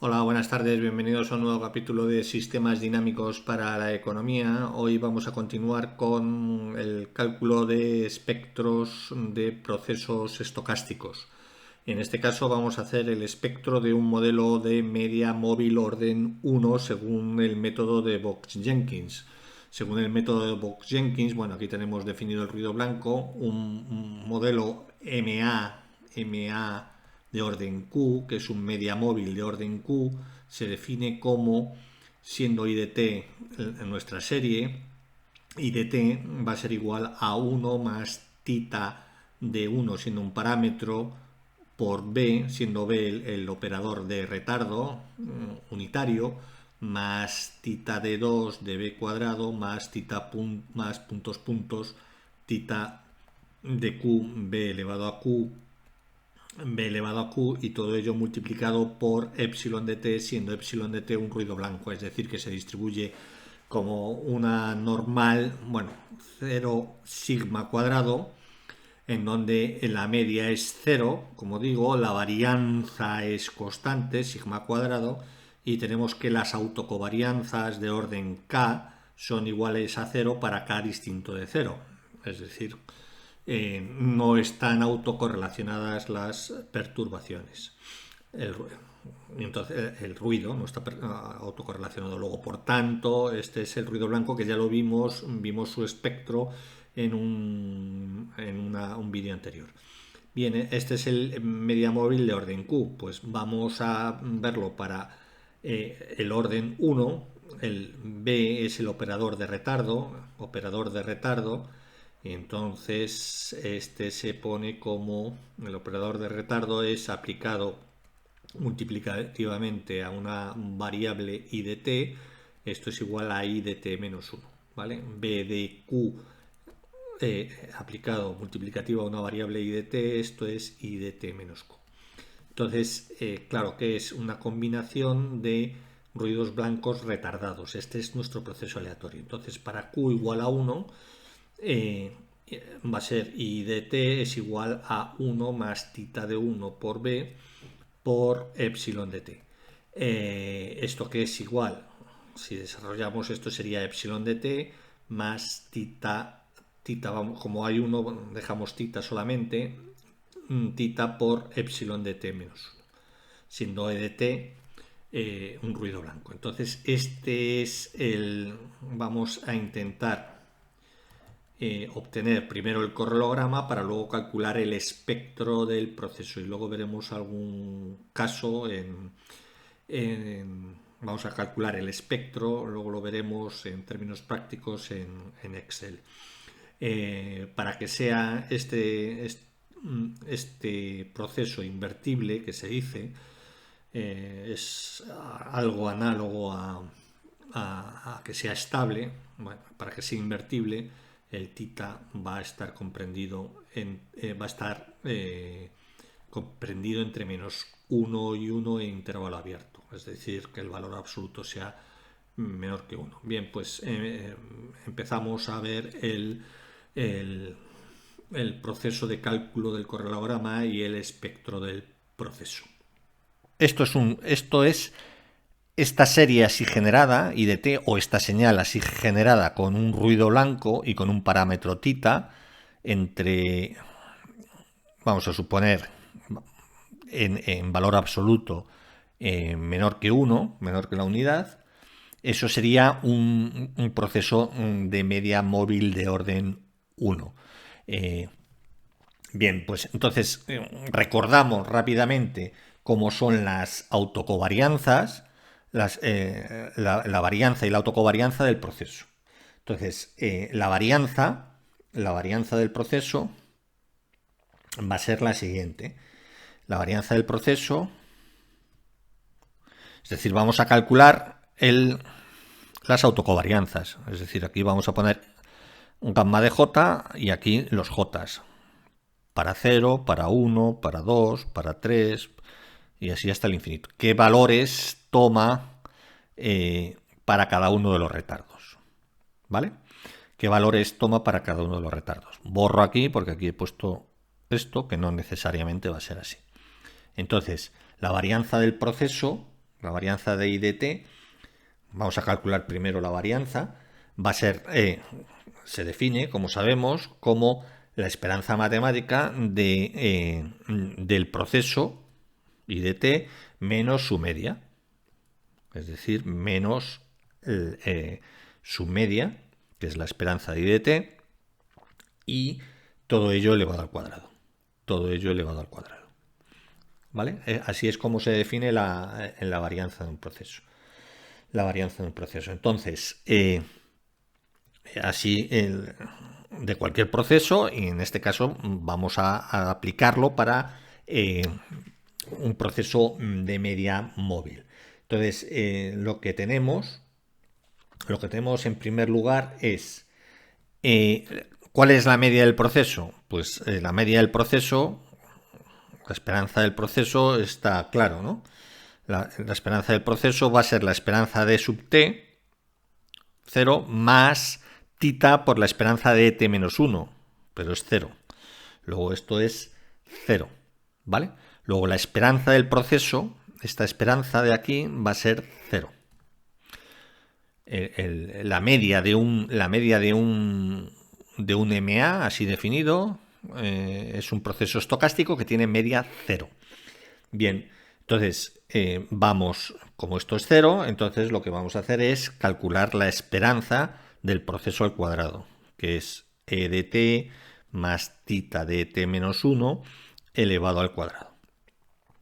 Hola, buenas tardes, bienvenidos a un nuevo capítulo de Sistemas Dinámicos para la Economía. Hoy vamos a continuar con el cálculo de espectros de procesos estocásticos. En este caso vamos a hacer el espectro de un modelo de media móvil orden 1 según el método de Box-Jenkins. Según el método de Box-Jenkins, bueno, aquí tenemos definido el ruido blanco, un modelo MA de orden Q, que es un media móvil de orden Q, se define como, siendo IDT en nuestra serie, IDT va a ser igual a 1 más tita de 1 siendo un parámetro por B, siendo B el operador de retardo unitario, más tita de 2 de B cuadrado, más tita más puntos tita de Q, B elevado a Q, B elevado a Q, y todo ello multiplicado por epsilon de t, siendo epsilon de t un ruido blanco, es decir, que se distribuye como una normal, bueno, 0 sigma cuadrado, en donde la media es 0, como digo, la varianza es constante, sigma cuadrado, y tenemos que las autocovarianzas de orden k son iguales a 0 para k distinto de 0. Es decir, no están autocorrelacionadas las perturbaciones. Entonces, el ruido no está autocorrelacionado. Luego, por tanto, este es el ruido blanco que ya lo vimos su espectro en un vídeo anterior. Bien, este es el media móvil de orden Q. Pues vamos a verlo para el orden 1. El B es el operador de retardo. Entonces, este se pone como el operador de retardo es aplicado multiplicativamente a una variable I de t. Esto es igual a I de t menos 1, ¿vale? B de Q aplicado multiplicativo a una variable I de t, esto es I de t menos Q. Entonces, claro que es una combinación de ruidos blancos retardados. Este es nuestro proceso aleatorio. Entonces, para Q igual a 1, va a ser I de t es igual a 1 más tita de 1 por B por epsilon de t. Esto que es igual, si desarrollamos esto, sería epsilon de t más tita, vamos, como hay uno, dejamos tita solamente, tita por epsilon de t menos 1, siendo E de t un ruido blanco. Entonces, este es vamos a intentar obtener primero el correlograma para luego calcular el espectro del proceso, y luego veremos algún caso vamos a calcular el espectro, luego lo veremos en términos prácticos en Excel. Para que sea este proceso invertible que se dice, es algo análogo a que sea estable. Bueno, para que sea invertible, el tita va a estar comprendido comprendido entre menos 1 y 1 en intervalo abierto, es decir, que el valor absoluto sea menor que 1. Bien, pues empezamos a ver el proceso de cálculo del correlograma y el espectro del proceso. Esto es esta serie así generada, I de t, o esta señal así generada con un ruido blanco y con un parámetro tita entre, vamos a suponer, en valor absoluto menor que 1, menor que la unidad. Eso sería un proceso de media móvil de orden 1. Bien, pues entonces recordamos rápidamente cómo son las autocovarianzas, la varianza y la autocovarianza del proceso. Entonces, la varianza del proceso va a ser la siguiente. La varianza del proceso, es decir, vamos a calcular las autocovarianzas. Es decir, aquí vamos a poner un gamma de j y aquí los j. Para 0, para 1, para 2, para 3 y así hasta el infinito. ¿Qué valores toma para cada uno de los retardos? ¿Vale? ¿Qué valores toma para cada uno de los retardos? Borro aquí porque aquí he puesto esto, que no necesariamente va a ser así. Entonces, la varianza del proceso La varianza de I de t, vamos a calcular primero la varianza, va a ser, se define, como sabemos, como la esperanza matemática del proceso I de t menos su media. Es decir, menos su media, que es la esperanza de I de t, y todo ello elevado al cuadrado. Todo ello elevado al cuadrado. ¿Vale? Así es como se define la varianza de un proceso. La varianza de un proceso. Entonces, así de cualquier proceso, y en este caso vamos a aplicarlo para un proceso de media móvil. Entonces, lo que tenemos en primer lugar es ¿cuál es la media del proceso? Pues la media del proceso, la esperanza del proceso está claro, ¿no? La esperanza del proceso va a ser la esperanza de sub t, 0, más tita por la esperanza de t menos 1, pero es 0. Luego esto es 0, ¿vale? Luego la esperanza del proceso, esta esperanza de aquí va a ser 0. La media de un MA así definido es un proceso estocástico que tiene media 0. Bien, entonces vamos, como esto es 0, entonces lo que vamos a hacer es calcular la esperanza del proceso al cuadrado, que es E de t más tita de t menos 1 elevado al cuadrado.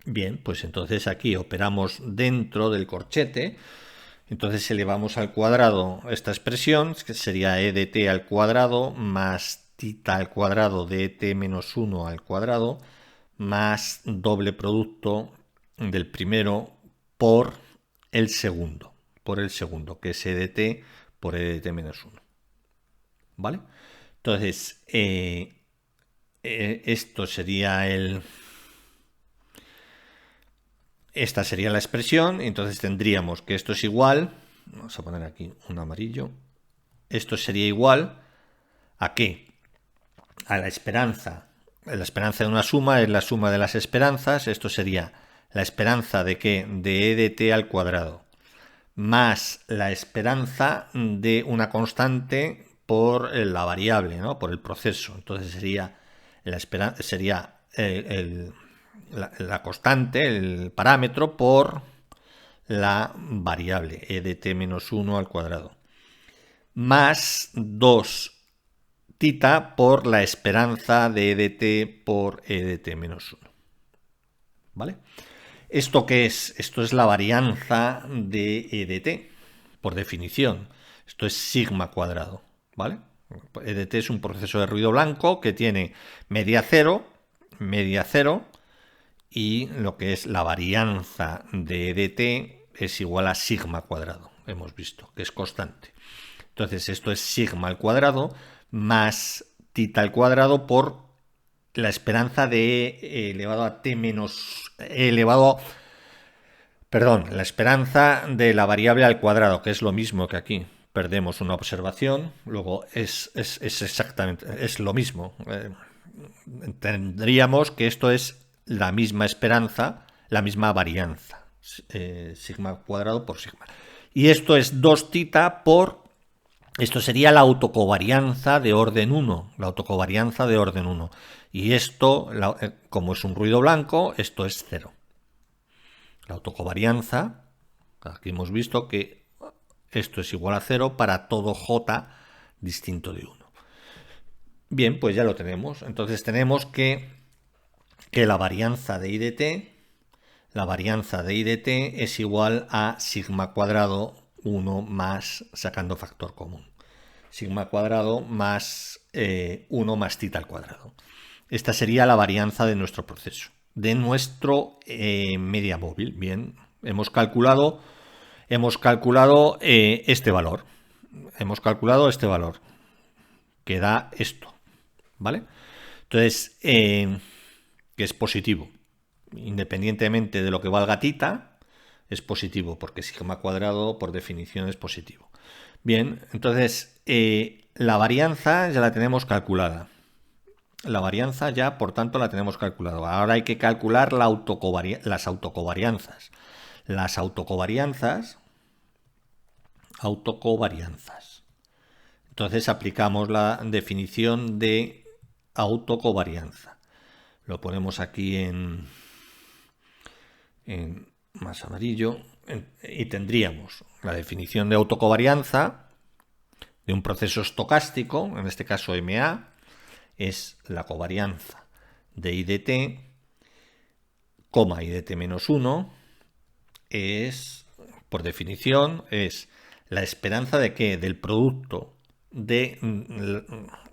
Bien, pues entonces aquí operamos dentro del corchete. Entonces elevamos al cuadrado esta expresión, que sería E de t al cuadrado más tita al cuadrado de t menos 1 al cuadrado más doble producto del primero por el segundo, que es E de t por E de t menos 1. ¿Vale? Entonces, esto sería esta sería la expresión, entonces tendríamos que esto es igual, vamos a poner aquí un amarillo, esto sería igual ¿a qué? A la esperanza. La esperanza de una suma es la suma de las esperanzas, esto sería la esperanza de ¿qué? De E de t al cuadrado, más la esperanza de una constante por la variable, ¿no? Por el proceso. Entonces sería la constante, el parámetro, por la variable E de t menos 1 al cuadrado, más 2 tita por la esperanza de E de t por E de t menos 1. ¿Vale? ¿Esto qué es? Esto es la varianza de E de t, por definición. Esto es sigma cuadrado, ¿vale? E de t es un proceso de ruido blanco que tiene media 0, y lo que es la varianza de E de t es igual a sigma cuadrado. Hemos visto que es constante. Entonces esto es sigma al cuadrado más tita al cuadrado por la esperanza de E elevado a t menos la esperanza de la variable al cuadrado, que es lo mismo que aquí. Perdemos una observación, luego es exactamente, es lo mismo. Tendríamos que esto es la misma esperanza, la misma varianza, sigma cuadrado por sigma. Y esto es 2 tita por, esto sería la autocovarianza de orden 1, Y esto, como es un ruido blanco, esto es 0. La autocovarianza, aquí hemos visto que esto es igual a 0 para todo j distinto de 1. Bien, pues ya lo tenemos. Entonces tenemos que la varianza de I de t, es igual a sigma cuadrado 1 más, sacando factor común, sigma cuadrado más 1 más tita al cuadrado. Esta sería la varianza de nuestro proceso, de nuestro media móvil. Bien, hemos calculado este valor. Que da esto, ¿vale? Entonces, que es positivo. Independientemente de lo que valga tita, es positivo, porque sigma cuadrado por definición es positivo. Bien, entonces la varianza ya la tenemos calculada. Por tanto, la tenemos calculada. Ahora hay que calcular las autocovarianzas. las autocovarianzas. Entonces aplicamos la definición de autocovarianza. Lo ponemos aquí en más amarillo y tendríamos la definición de autocovarianza de un proceso estocástico, en este caso MA, es la covarianza de I de t, I de t menos 1, es, por definición, es la esperanza de que del producto de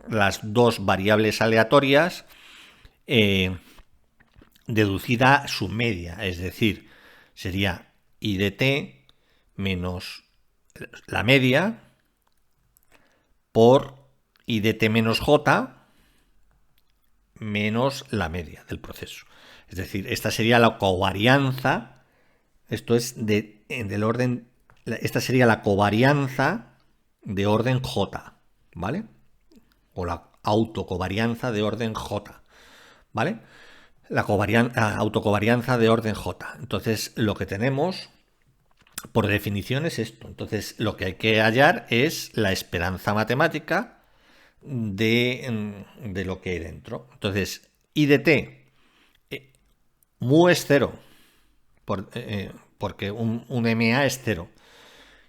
las dos variables aleatorias deducida su media, es decir, sería I de t menos la media por I de t menos j menos la media del proceso. Es decir, esta sería la covarianza, esto es del orden, esta sería la covarianza de orden j, ¿vale? O la autocovarianza de orden j, ¿vale? La autocovarianza de orden j. Entonces, lo que tenemos, por definición, es esto. Entonces, lo que hay que hallar es la esperanza matemática de lo que hay dentro. Entonces, I de t, mu es 0, porque un MA es 0.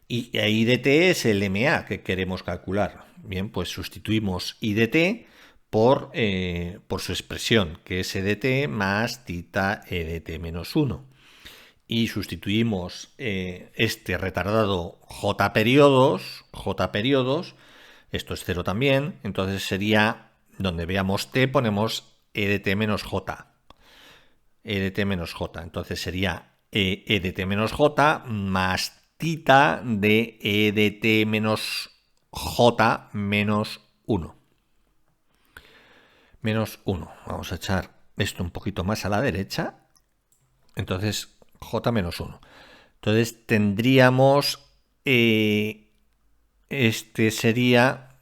Y I de t es el MA que queremos calcular. Bien, pues sustituimos I de t por su expresión, que es E de t más tita E de t menos 1. Y sustituimos este retardado J periodos, esto es 0 también, entonces sería, donde veamos t, ponemos E de t menos j. E de t menos j, entonces sería E de t menos j más tita de E de t menos j menos 1. Menos 1. Vamos a echar esto un poquito más a la derecha. Entonces, j menos 1. Entonces tendríamos, esta sería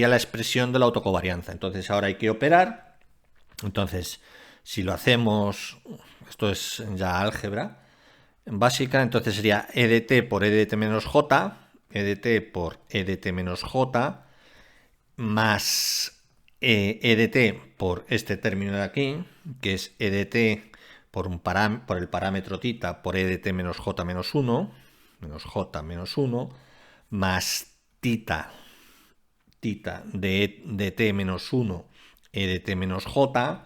la expresión de la autocovarianza. Entonces ahora hay que operar. Entonces, si lo hacemos, esto es ya álgebra básica, entonces sería E de t por E de t menos j, E de t por E de t menos j, más E de t por este término de aquí, que es E de t por el parámetro tita por E de t menos j menos 1, más tita de t menos 1, E de t menos j,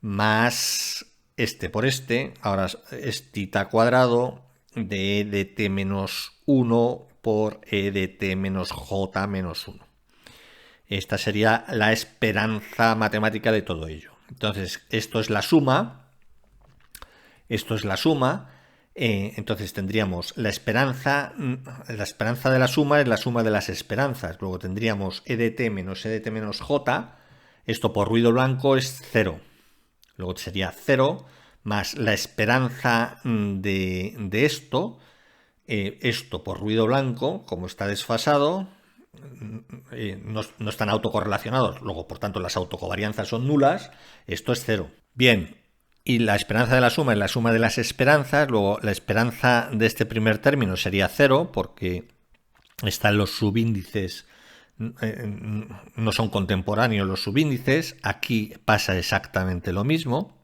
más este por este, ahora es tita cuadrado de E de t menos 1 por E de t menos j menos 1. Esta sería la esperanza matemática de todo ello. Entonces, esto es la suma. Entonces tendríamos la esperanza de la suma es la suma de las esperanzas. Luego tendríamos E de t menos j. Esto por ruido blanco es 0. Luego sería 0 más la esperanza de esto. Esto por ruido blanco, como está desfasado, no están autocorrelacionados. Luego, por tanto, las autocovarianzas son nulas. Esto es 0. Bien. Y la esperanza de la suma es la suma de las esperanzas. Luego, la esperanza de este primer término sería 0 porque están los subíndices, no son contemporáneos los subíndices. Aquí pasa exactamente lo mismo.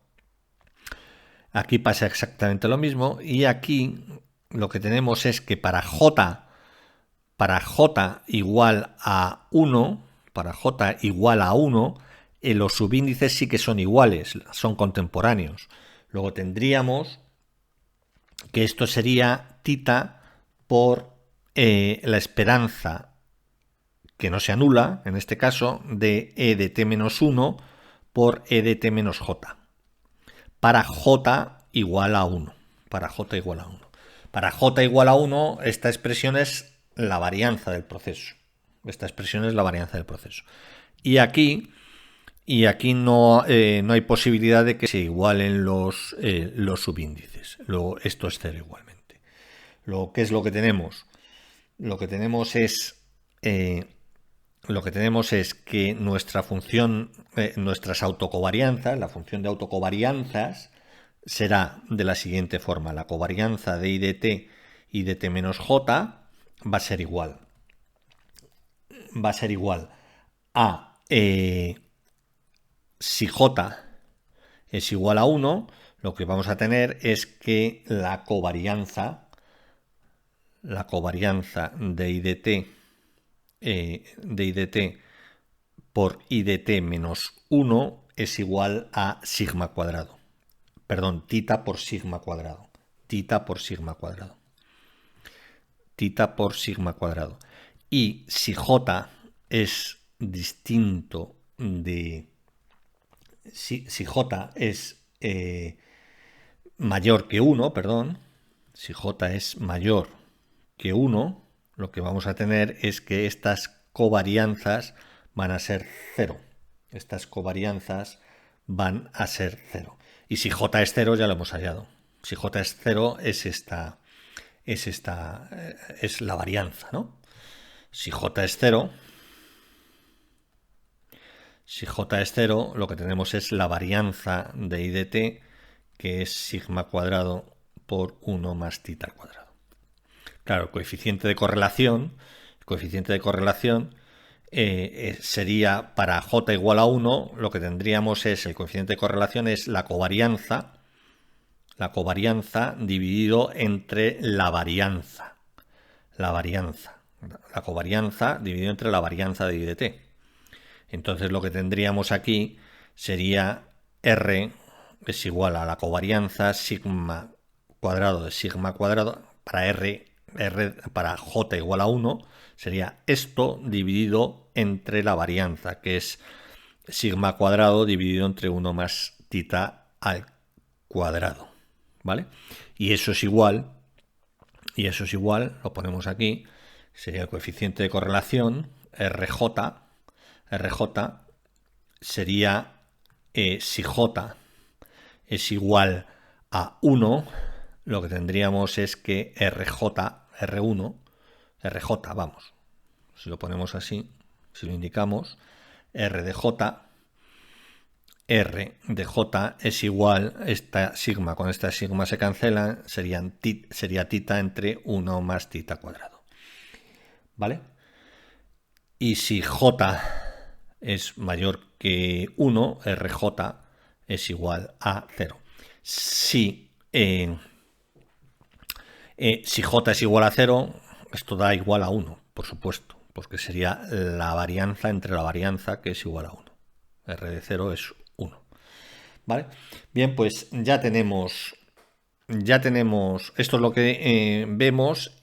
Y aquí lo que tenemos es que para j igual a 1, los subíndices sí que son iguales, son contemporáneos. Luego tendríamos que esto sería tita por la esperanza, que no sea nula, en este caso, de E de t menos 1 por E de t menos j. Para j igual a 1. Para j igual a 1, esta expresión es la varianza del proceso. Y aquí no hay posibilidad de que se igualen los subíndices. Luego, esto es 0 igualmente. Luego, ¿qué es lo que tenemos? Lo que tenemos es que nuestra función, nuestras autocovarianzas, la función de autocovarianzas, será de la siguiente forma. La covarianza de I de t y de t menos j va a ser igual. Va a ser igual a si j es igual a 1, lo que vamos a tener es que la covarianza de I de t por I de t menos 1 es igual a sigma cuadrado. Perdón, tita por sigma cuadrado. Tita por sigma cuadrado. Tita por sigma cuadrado. Y si j es distinto de... Si j es mayor que 1, perdón, si j es mayor que 1, lo que vamos a tener es que estas covarianzas van a ser 0. Estas covarianzas van a ser 0. Y si j es 0 ya lo hemos hallado. Si j es 0 es la varianza, ¿no? Si j es 0, lo que tenemos es la varianza de I de t, que es sigma cuadrado por 1 más tita al cuadrado. Claro, el coeficiente de correlación sería para j igual a 1, lo que tendríamos es, el coeficiente de correlación es la covarianza dividido entre la varianza. La covarianza dividido entre la varianza de I de t. Entonces lo que tendríamos aquí sería R es igual a la covarianza sigma cuadrado de sigma cuadrado para para j igual a 1 sería esto dividido entre la varianza, que es sigma cuadrado dividido entre 1 más tita al cuadrado, ¿vale? Y eso es igual, lo ponemos aquí, sería el coeficiente de correlación, RJ sería si j es igual a 1, lo que tendríamos es que RJ, vamos, si lo ponemos así, si lo indicamos, R de J es igual, esta sigma con esta sigma se cancelan, sería tita entre 1 más tita cuadrado, ¿vale? Y si J es mayor que 1, RJ es igual a 0. Si J es igual a 0, esto da igual a 1, por supuesto, porque sería la varianza entre la varianza, que es igual a 1. R de 0 es 1. ¿Vale? Bien, pues ya tenemos, esto es lo que vemos,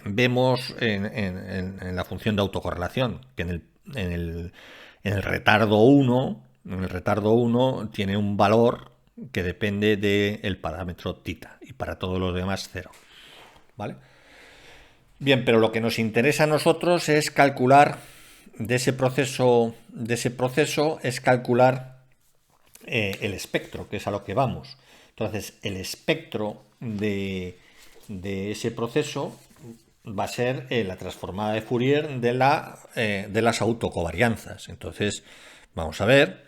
vemos en la función de autocorrelación, que en el retardo 1, tiene un valor que depende del parámetro tita, y para todos los demás 0. ¿Vale? Bien, pero lo que nos interesa a nosotros es calcular de ese proceso es calcular el espectro, que es a lo que vamos. Entonces, el espectro de ese proceso va a ser la transformada de Fourier de las autocovarianzas. Entonces, vamos a ver,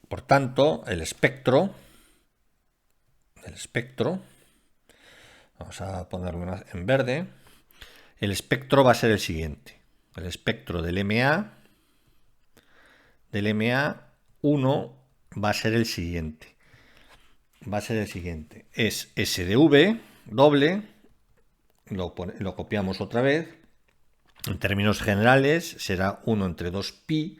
por tanto, el espectro, vamos a ponerlo en verde, el espectro va a ser el siguiente. El espectro del MA1 va a ser el siguiente. Es S de V doble, lo copiamos otra vez. En términos generales será 1 entre 2pi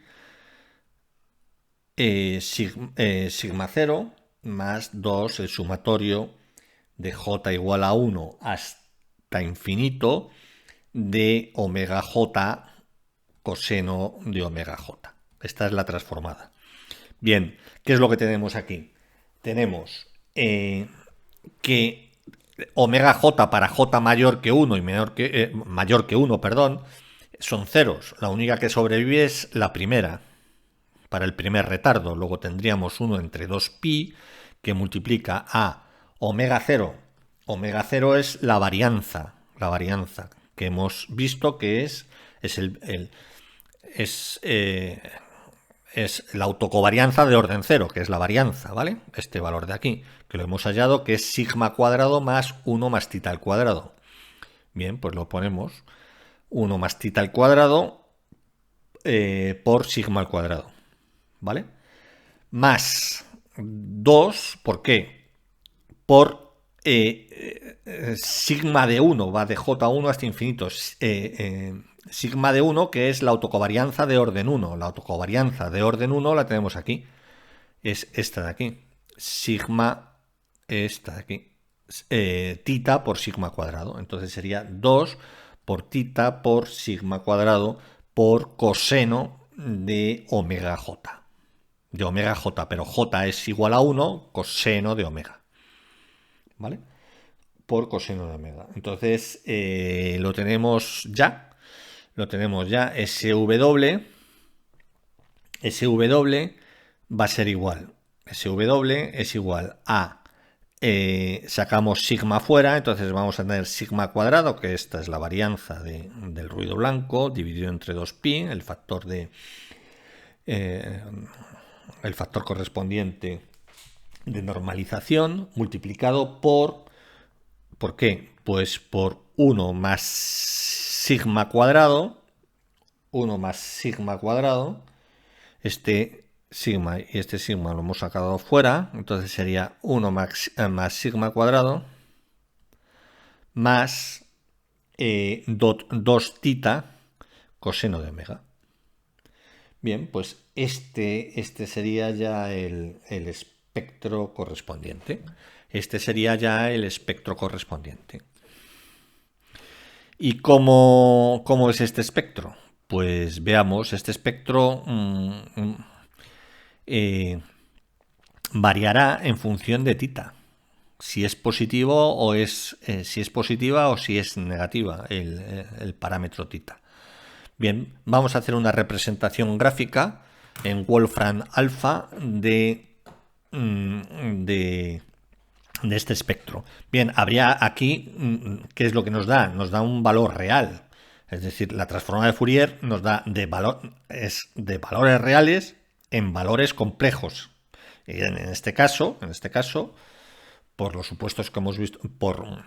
sigma 0 más 2 el sumatorio de j igual a 1 hasta infinito de omega j coseno de omega j. Esta es la transformada. Bien, ¿qué es lo que tenemos aquí? Tenemos que omega j para j mayor que 1 y mayor que 1, perdón, son ceros. La única que sobrevive es la primera, para el primer retardo. Luego tendríamos 1 entre 2pi que multiplica a omega 0. Omega 0 es la varianza que hemos visto que es es la autocovarianza de orden 0, que es la varianza, ¿vale? Este valor de aquí, que lo hemos hallado, que es sigma cuadrado más 1 más tita al cuadrado. Bien, pues lo ponemos 1 más tita al cuadrado por sigma al cuadrado, ¿vale? Más 2, ¿por qué? Por sigma de 1, va de J1 hasta infinito. Sigma de 1, que es la autocovarianza de orden 1. La autocovarianza de orden 1 la tenemos aquí. Es esta de aquí. Sigma, esta de aquí. Tita por sigma cuadrado. Entonces sería 2 por tita por sigma cuadrado por coseno de omega j. De omega j, pero j es igual a 1, coseno de omega. ¿Vale? Por coseno de omega. Entonces lo tenemos ya. Lo tenemos ya. SW va a ser igual. SW es igual a sacamos sigma fuera, entonces vamos a tener sigma cuadrado, que esta es la varianza del ruido blanco, dividido entre 2pi, el factor correspondiente de normalización, multiplicado ¿por qué? Pues por 1 más sigma cuadrado, 1 más sigma cuadrado, este sigma y este sigma lo hemos sacado fuera, entonces sería 1 más sigma cuadrado más 2 tita coseno de omega. Bien, pues este sería ya el espectro correspondiente. Este sería ya el espectro correspondiente. ¿Y cómo es este espectro? Pues veamos, este espectro variará en función de tita. Si es positivo o si es positiva o si es negativa el parámetro tita. Bien, vamos a hacer una representación gráfica en Wolfram alfa de este espectro. Bien, habría aquí, ¿qué es lo que nos da? Nos da un valor real. Es decir, la transformada de Fourier nos da de valores reales en valores complejos. Y en este caso, por los supuestos que hemos visto, por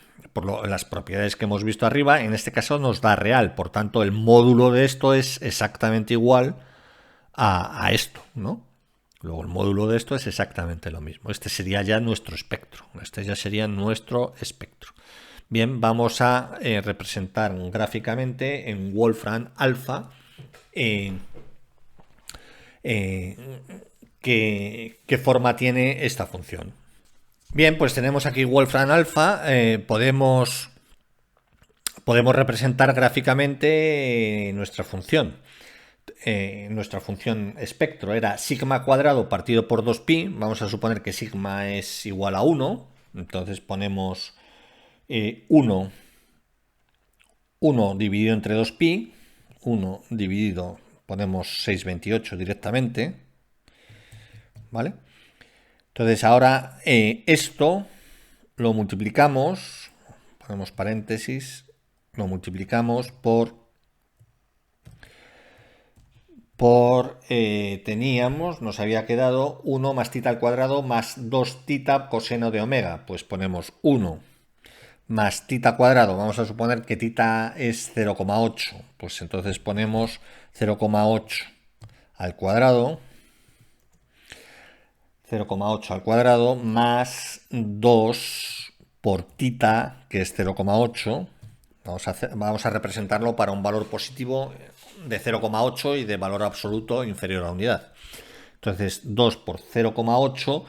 las propiedades que hemos visto arriba, en este caso nos da real. Por tanto, el módulo de esto es exactamente igual a esto, ¿no? Luego el módulo de esto es exactamente lo mismo. Este sería ya nuestro espectro. Este ya sería nuestro espectro. Bien, vamos a representar gráficamente en Wolfram alfa qué forma tiene esta función. Bien, pues tenemos aquí Wolfram alfa. Podemos representar gráficamente nuestra función. Nuestra función espectro era sigma cuadrado partido por 2pi. Vamos a suponer que sigma es igual a 1. Entonces ponemos 1 dividido entre 2pi. 1 dividido, ponemos 628 directamente. ¿Vale? Entonces ahora esto lo multiplicamos, ponemos paréntesis, lo multiplicamos teníamos, nos había quedado 1 más tita al cuadrado más 2 tita coseno de omega. Pues ponemos 1 más tita cuadrado, vamos a suponer que tita es 0,8. Pues entonces ponemos 0,8 al cuadrado. 0,8 al cuadrado más 2 por tita, que es 0,8. Vamos a representarlo para un valor positivo de 0,8 y de valor absoluto inferior a la unidad. Entonces 2 por 0,8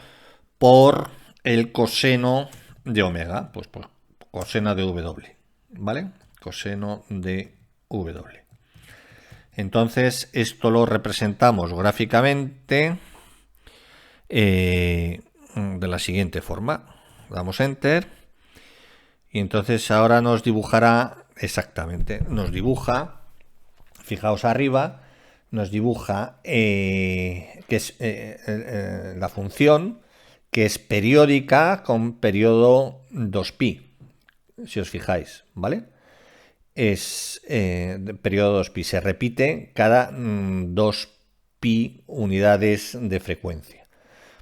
por el coseno de omega, pues por coseno de W, ¿vale? Coseno de W. Entonces esto lo representamos gráficamente de la siguiente forma. Damos Enter y entonces ahora nos dibujará exactamente, nos dibuja, fijaos arriba, nos dibuja que es la función que es periódica con periodo 2pi, si os fijáis, ¿vale? Es periodo 2pi, se repite cada 2 pi unidades de frecuencia.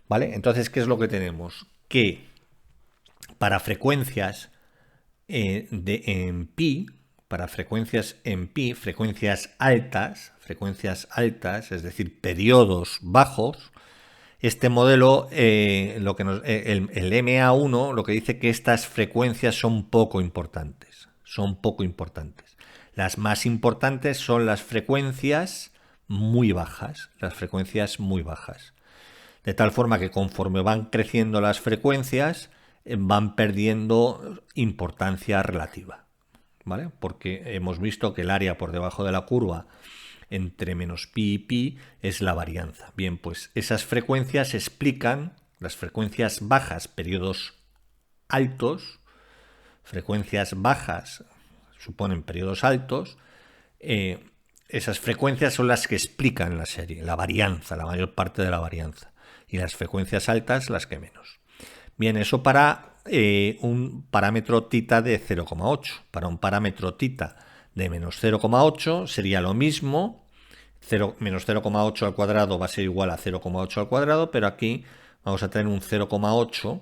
¿Vale? Entonces, ¿qué es lo que tenemos? Que para frecuencias en pi, frecuencias altas, es decir, periodos bajos, este modelo, el MA1, lo que dice que estas frecuencias son poco importantes. Las más importantes son las frecuencias muy bajas, De tal forma que conforme van creciendo las frecuencias, van perdiendo importancia relativa, ¿vale? Porque hemos visto que el área por debajo de la curva entre menos pi y pi es la varianza. Bien, pues esas frecuencias explican las frecuencias bajas, periodos altos, frecuencias bajas suponen periodos altos, esas frecuencias son las que explican la serie, la varianza, la mayor parte de la varianza, y las frecuencias altas las que menos. Bien, eso para un parámetro tita de 0,8. Para un parámetro tita de menos 0,8 sería lo mismo. Menos 0,8 al cuadrado va a ser igual a 0,8 al cuadrado, pero aquí vamos a tener un 0,8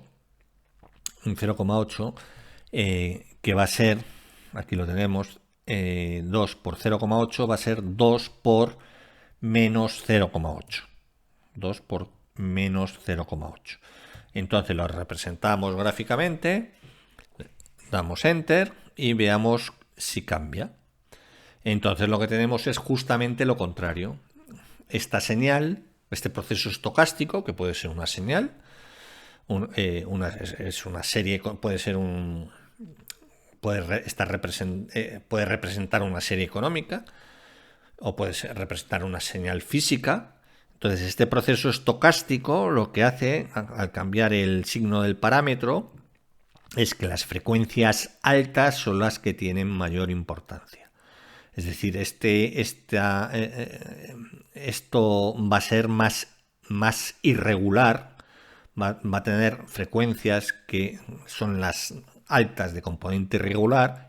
que va a ser, aquí lo tenemos, 2 por 0,8 va a ser 2 por menos 0,8. 2 por menos 0,8. Entonces lo representamos gráficamente, damos Enter y veamos si cambia. Entonces lo que tenemos es justamente lo contrario. Esta señal, este proceso estocástico, que puede ser una señal, es una serie, puede representar una serie económica o puede representar una señal física. Entonces este proceso estocástico lo que hace al cambiar el signo del parámetro es que las frecuencias altas son las que tienen mayor importancia. Es decir, esto va a ser más irregular, va a tener frecuencias que son las altas de componente irregular,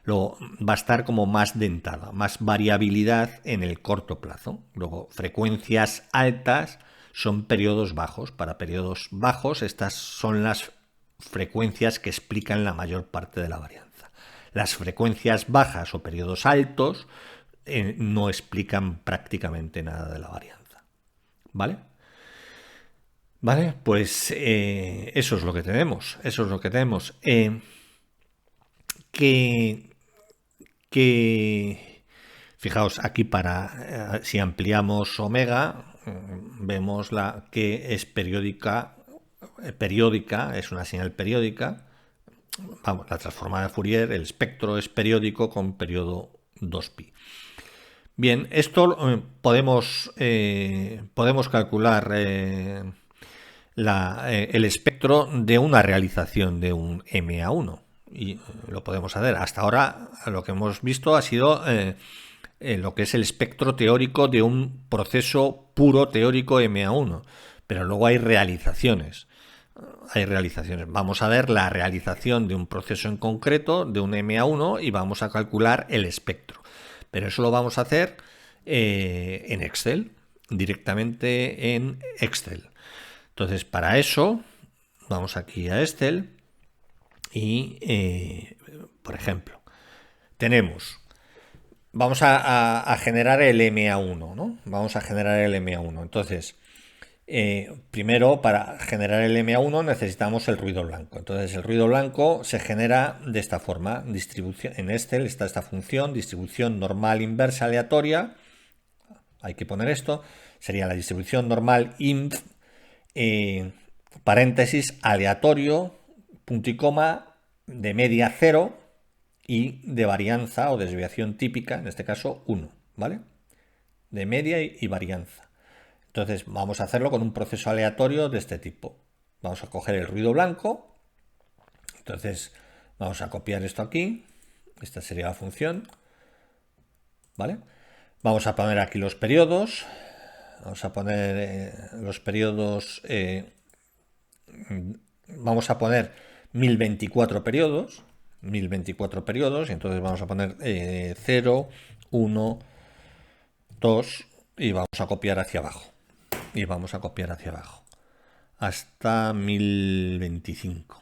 luego va a estar como más dentada, más variabilidad en el corto plazo. Luego, frecuencias altas son periodos bajos. Para periodos bajos, estas son las frecuencias que explican la mayor parte de la varianza. Las frecuencias bajas o periodos altos no explican prácticamente nada de la varianza. ¿Vale? Vale, pues eso es lo que tenemos. Fijaos, aquí si ampliamos omega, vemos que es periódica, es una señal periódica. Vamos, la transformada de Fourier, el espectro es periódico con periodo 2pi. Bien, esto podemos calcular el espectro de una realización de un MA1 y lo podemos hacer. Hasta ahora lo que hemos visto ha sido lo que es el espectro teórico de un proceso puro teórico MA1, pero luego hay realizaciones. Vamos a ver la realización de un proceso en concreto, de un MA1, y vamos a calcular el espectro. Pero eso lo vamos a hacer en Excel, directamente en Excel. Entonces, para eso, vamos aquí a Excel y, por ejemplo, vamos a generar el MA1, ¿no? Vamos a generar el MA1. Entonces, primero, para generar el MA1 necesitamos el ruido blanco. Entonces el ruido blanco se genera de esta forma. En Excel está esta función, distribución normal inversa aleatoria. Hay que poner esto. Sería la distribución normal inv, paréntesis, aleatorio, punto y coma, de media 0 y de varianza o desviación típica, en este caso 1, ¿vale? De media y varianza. Entonces vamos a hacerlo con un proceso aleatorio de este tipo. Vamos a coger el ruido blanco. Entonces vamos a copiar esto aquí. Esta sería la función. ¿Vale? Vamos a poner aquí los periodos. Vamos a poner los periodos. Vamos a poner 1024 periodos. 1024 periodos. Y entonces vamos a poner 0, 1, 2, y vamos a copiar hacia abajo. Y vamos a copiar hacia abajo. Hasta 1025.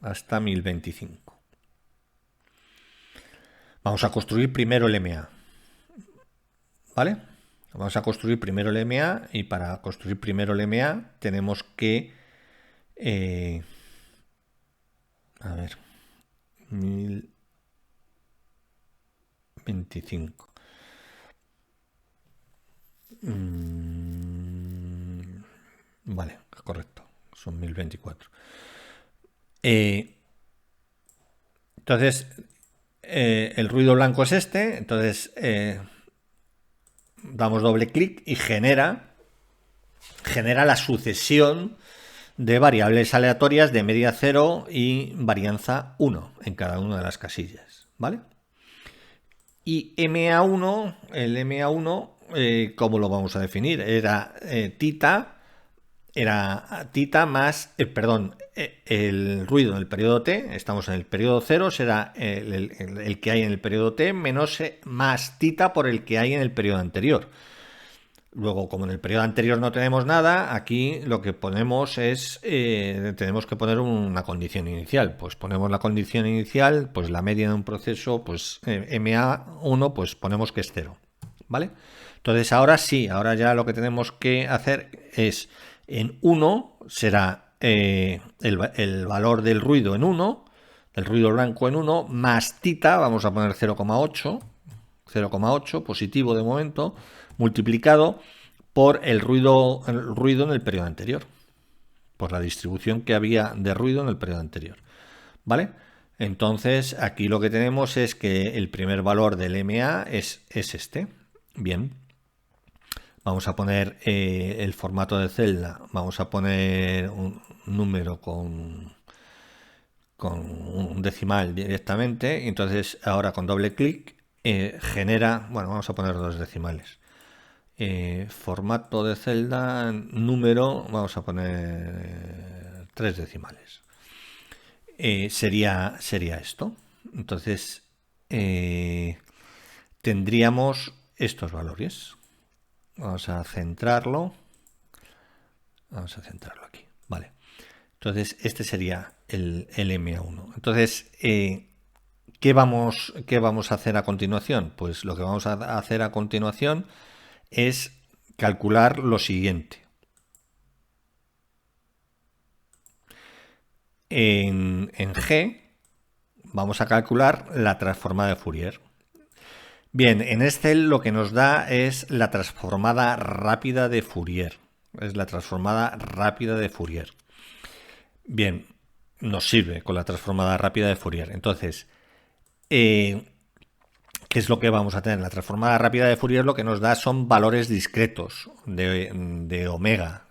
Hasta 1025. Vamos a construir primero el MA. ¿Vale? Vamos a construir primero el MA y para construir primero el MA tenemos que... a ver... 1025. Vale, correcto. Son 1024. Entonces, el ruido blanco es este. Entonces, damos doble clic y genera la sucesión de variables aleatorias de media 0 y varianza 1 en cada una de las casillas. ¿Vale? Y MA1, el MA1, ¿cómo lo vamos a definir? Era tita más, el ruido en el periodo t, estamos en el periodo 0, será el que hay en el periodo t menos más tita por el que hay en el periodo anterior. Luego, como en el periodo anterior no tenemos nada, aquí lo que ponemos es, tenemos que poner una condición inicial. Pues ponemos la condición inicial, pues la media de un proceso, pues MA1, pues ponemos que es 0. ¿Vale? Entonces ahora sí, ahora ya lo que tenemos que hacer es, en 1 será el valor del ruido en 1, del ruido blanco en 1, más tita, vamos a poner 0,8 positivo de momento, multiplicado por el ruido en el periodo anterior, por la distribución que había de ruido en el periodo anterior. ¿Vale? Entonces aquí lo que tenemos es que el primer valor del MA es este. Bien. Vamos a poner el formato de celda, vamos a poner un número con un decimal directamente. Entonces ahora con doble clic genera, bueno, vamos a poner 2 decimales. Formato de celda, número, vamos a poner 3 decimales. Sería esto. Entonces tendríamos estos valores. Vamos a centrarlo. Vamos a centrarlo aquí. Vale. Entonces este sería el MA1. Entonces, ¿qué vamos a hacer a continuación? Pues lo que vamos a hacer a continuación es calcular lo siguiente. En G vamos a calcular la transformada de Fourier. Bien, en Excel lo que nos da es la transformada rápida de Fourier. Es la transformada rápida de Fourier. Bien, nos sirve con la transformada rápida de Fourier. Entonces, ¿qué es lo que vamos a tener? La transformada rápida de Fourier lo que nos da son valores discretos de omega.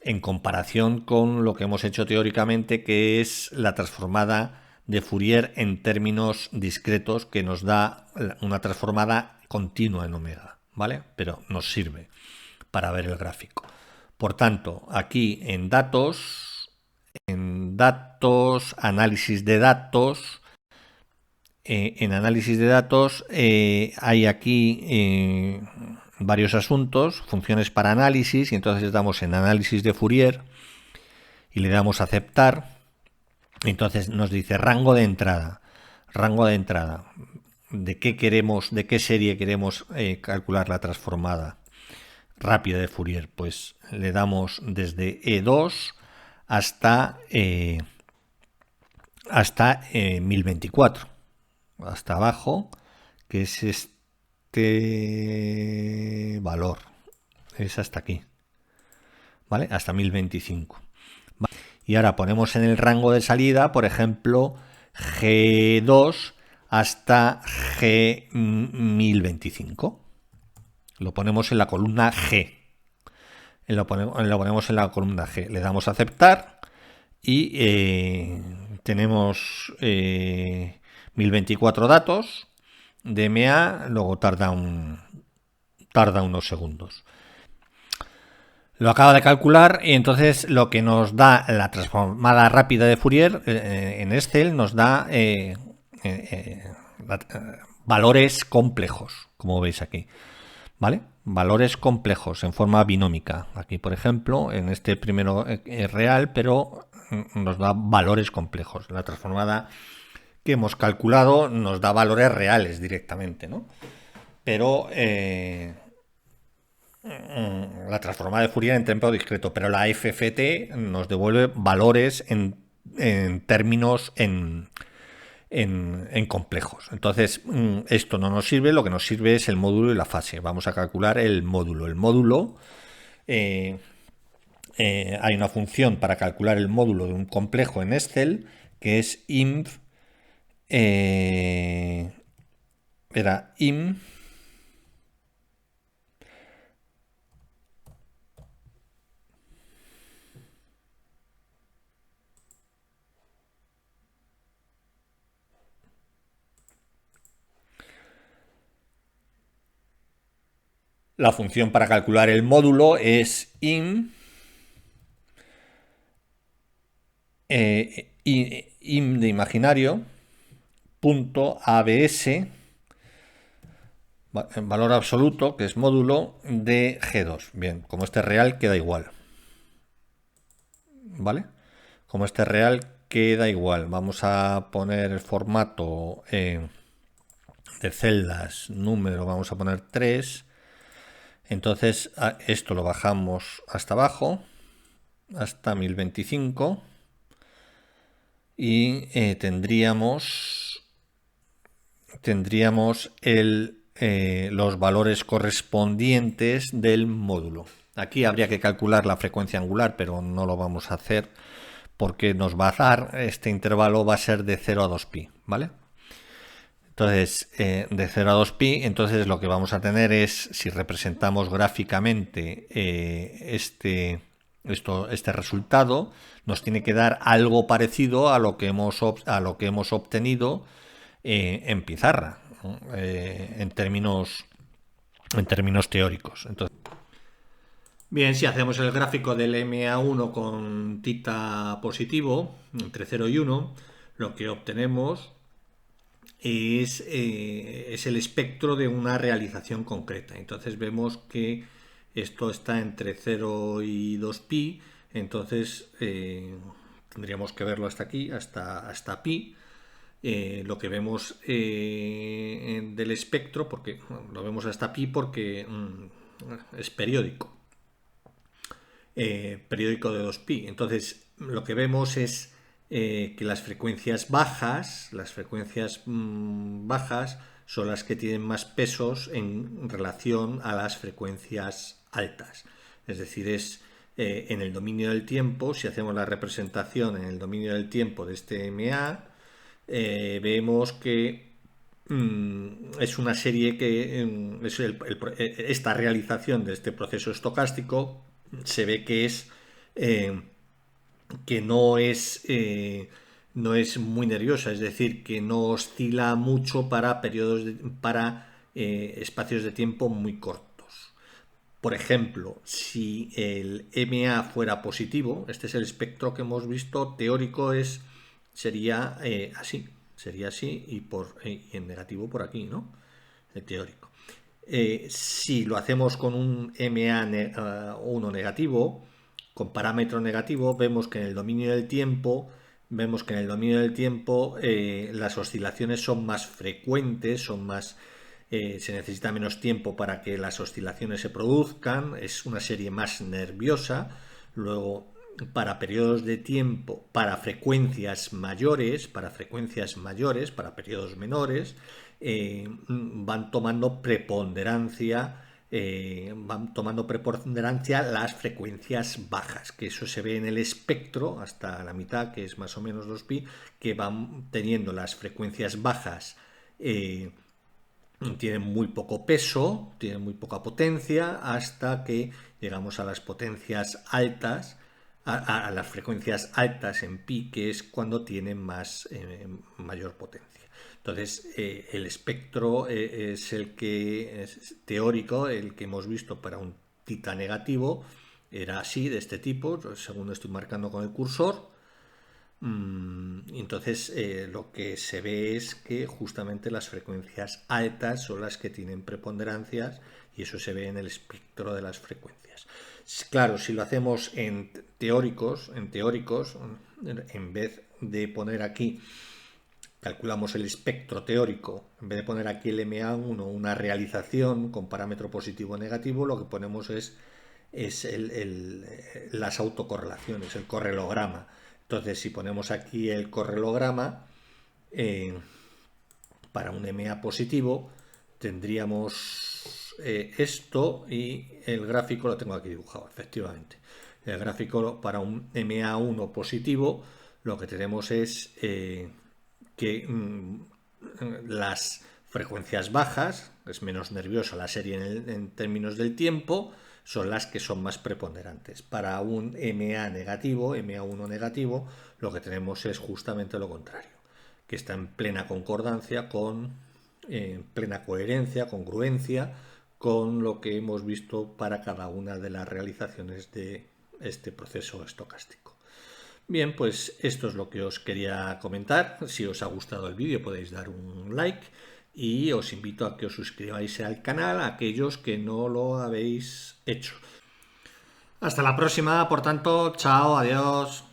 En comparación con lo que hemos hecho teóricamente, que es la transformada de Fourier en términos discretos, que nos da una transformada continua en omega, ¿vale? Pero nos sirve para ver el gráfico. Por tanto, aquí en datos, análisis de datos, hay aquí varios asuntos, funciones para análisis, y entonces damos en análisis de Fourier y le damos a aceptar. Entonces nos dice rango de entrada. ¿De qué serie queremos calcular la transformada rápida de Fourier? Pues le damos desde E2 hasta 1024. Hasta abajo, que es este valor. Es hasta aquí. ¿Vale? Hasta 1025. ¿Vale? Y ahora ponemos en el rango de salida, por ejemplo, G2 hasta G1025. Lo ponemos en la columna G. Lo ponemos en la columna G. Le damos a aceptar y tenemos 1024 datos de MA, luego tarda unos segundos. Lo acaba de calcular y entonces lo que nos da la transformada rápida de Fourier en Excel nos da valores complejos, como veis aquí, ¿vale? Valores complejos en forma binómica. Aquí, por ejemplo, en este primero es real, pero nos da valores complejos. La transformada que hemos calculado nos da valores reales directamente, ¿no? Pero la transformada de Fourier en tiempo discreto, pero la FFT nos devuelve valores en términos en complejos. Entonces, esto no nos sirve, lo que nos sirve es el módulo y la fase. Vamos a calcular el módulo. El módulo, hay una función para calcular el módulo de un complejo en Excel que es inf, era im la función para calcular el módulo es im im de imaginario punto abs en valor absoluto, que es módulo de G2. Bien, como este es real, queda igual. ¿Vale? Como este es real, queda igual. Vamos a poner el formato de celdas, número, vamos a poner 3. Entonces, esto lo bajamos hasta abajo, hasta 1025. Y tendríamos los valores correspondientes del módulo. Aquí habría que calcular la frecuencia angular, pero no lo vamos a hacer porque nos va a dar, este intervalo va a ser de 0 a 2pi, ¿vale? Entonces, de 0 a 2pi, entonces lo que vamos a tener es, si representamos gráficamente este resultado, nos tiene que dar algo parecido a lo que hemos obtenido en pizarra, ¿no? En términos teóricos. Entonces, bien, si hacemos el gráfico del MA1 con tita positivo, entre 0 y 1, lo que obtenemos es el espectro de una realización concreta. Entonces vemos que esto está entre 0 y 2pi, entonces tendríamos que verlo hasta aquí, hasta pi. Lo que vemos del espectro, porque lo vemos hasta pi porque es periódico. Periódico de 2pi. Entonces, lo que vemos es que las frecuencias bajas, son las que tienen más pesos en relación a las frecuencias altas. Es decir, es en el dominio del tiempo, si hacemos la representación en el dominio del tiempo de este MA, vemos que es una serie que es esta realización de este proceso estocástico se ve que es que no es muy nerviosa, es decir, que no oscila mucho para espacios de tiempo muy cortos. Por ejemplo, si el MA fuera positivo, este es el espectro que hemos visto teórico, sería así. Sería así y en negativo por aquí, ¿no? El teórico. Si lo hacemos con un MA1 negativo, con parámetro negativo, vemos que en el dominio del tiempo, las oscilaciones son más frecuentes, se necesita menos tiempo para que las oscilaciones se produzcan, es una serie más nerviosa. Luego, para periodos de tiempo, para frecuencias mayores, para periodos menores, van tomando preponderancia las frecuencias bajas, que eso se ve en el espectro hasta la mitad, que es más o menos 2pi, que van teniendo las frecuencias bajas, tienen muy poco peso, tienen muy poca potencia, hasta que llegamos a las potencias altas, a las frecuencias altas en pi, que es cuando tienen mayor potencia. Entonces, el espectro es el que es teórico, el que hemos visto para un tita negativo, era así, de este tipo, según estoy marcando con el cursor. entonces lo que se ve es que justamente las frecuencias altas son las que tienen preponderancias y eso se ve en el espectro de las frecuencias. Claro, si lo hacemos en teóricos, en vez de poner aquí, calculamos el espectro teórico, en vez de poner aquí el MA1, una realización con parámetro positivo o negativo, lo que ponemos es las autocorrelaciones, el correlograma. Entonces, si ponemos aquí el correlograma, para un MA positivo, tendríamos esto y el gráfico lo tengo aquí dibujado, efectivamente. El gráfico para un MA1 positivo, lo que tenemos es que las frecuencias bajas, es menos nerviosa la serie en términos del tiempo, son las que son más preponderantes. Para un MA negativo, MA1 negativo, lo que tenemos es justamente lo contrario, que está en plena concordancia plena coherencia, congruencia con lo que hemos visto para cada una de las realizaciones de este proceso estocástico. Bien, pues esto es lo que os quería comentar. Si os ha gustado el vídeo podéis dar un like y os invito a que os suscribáis al canal a aquellos que no lo habéis hecho. Hasta la próxima, por tanto, chao, adiós.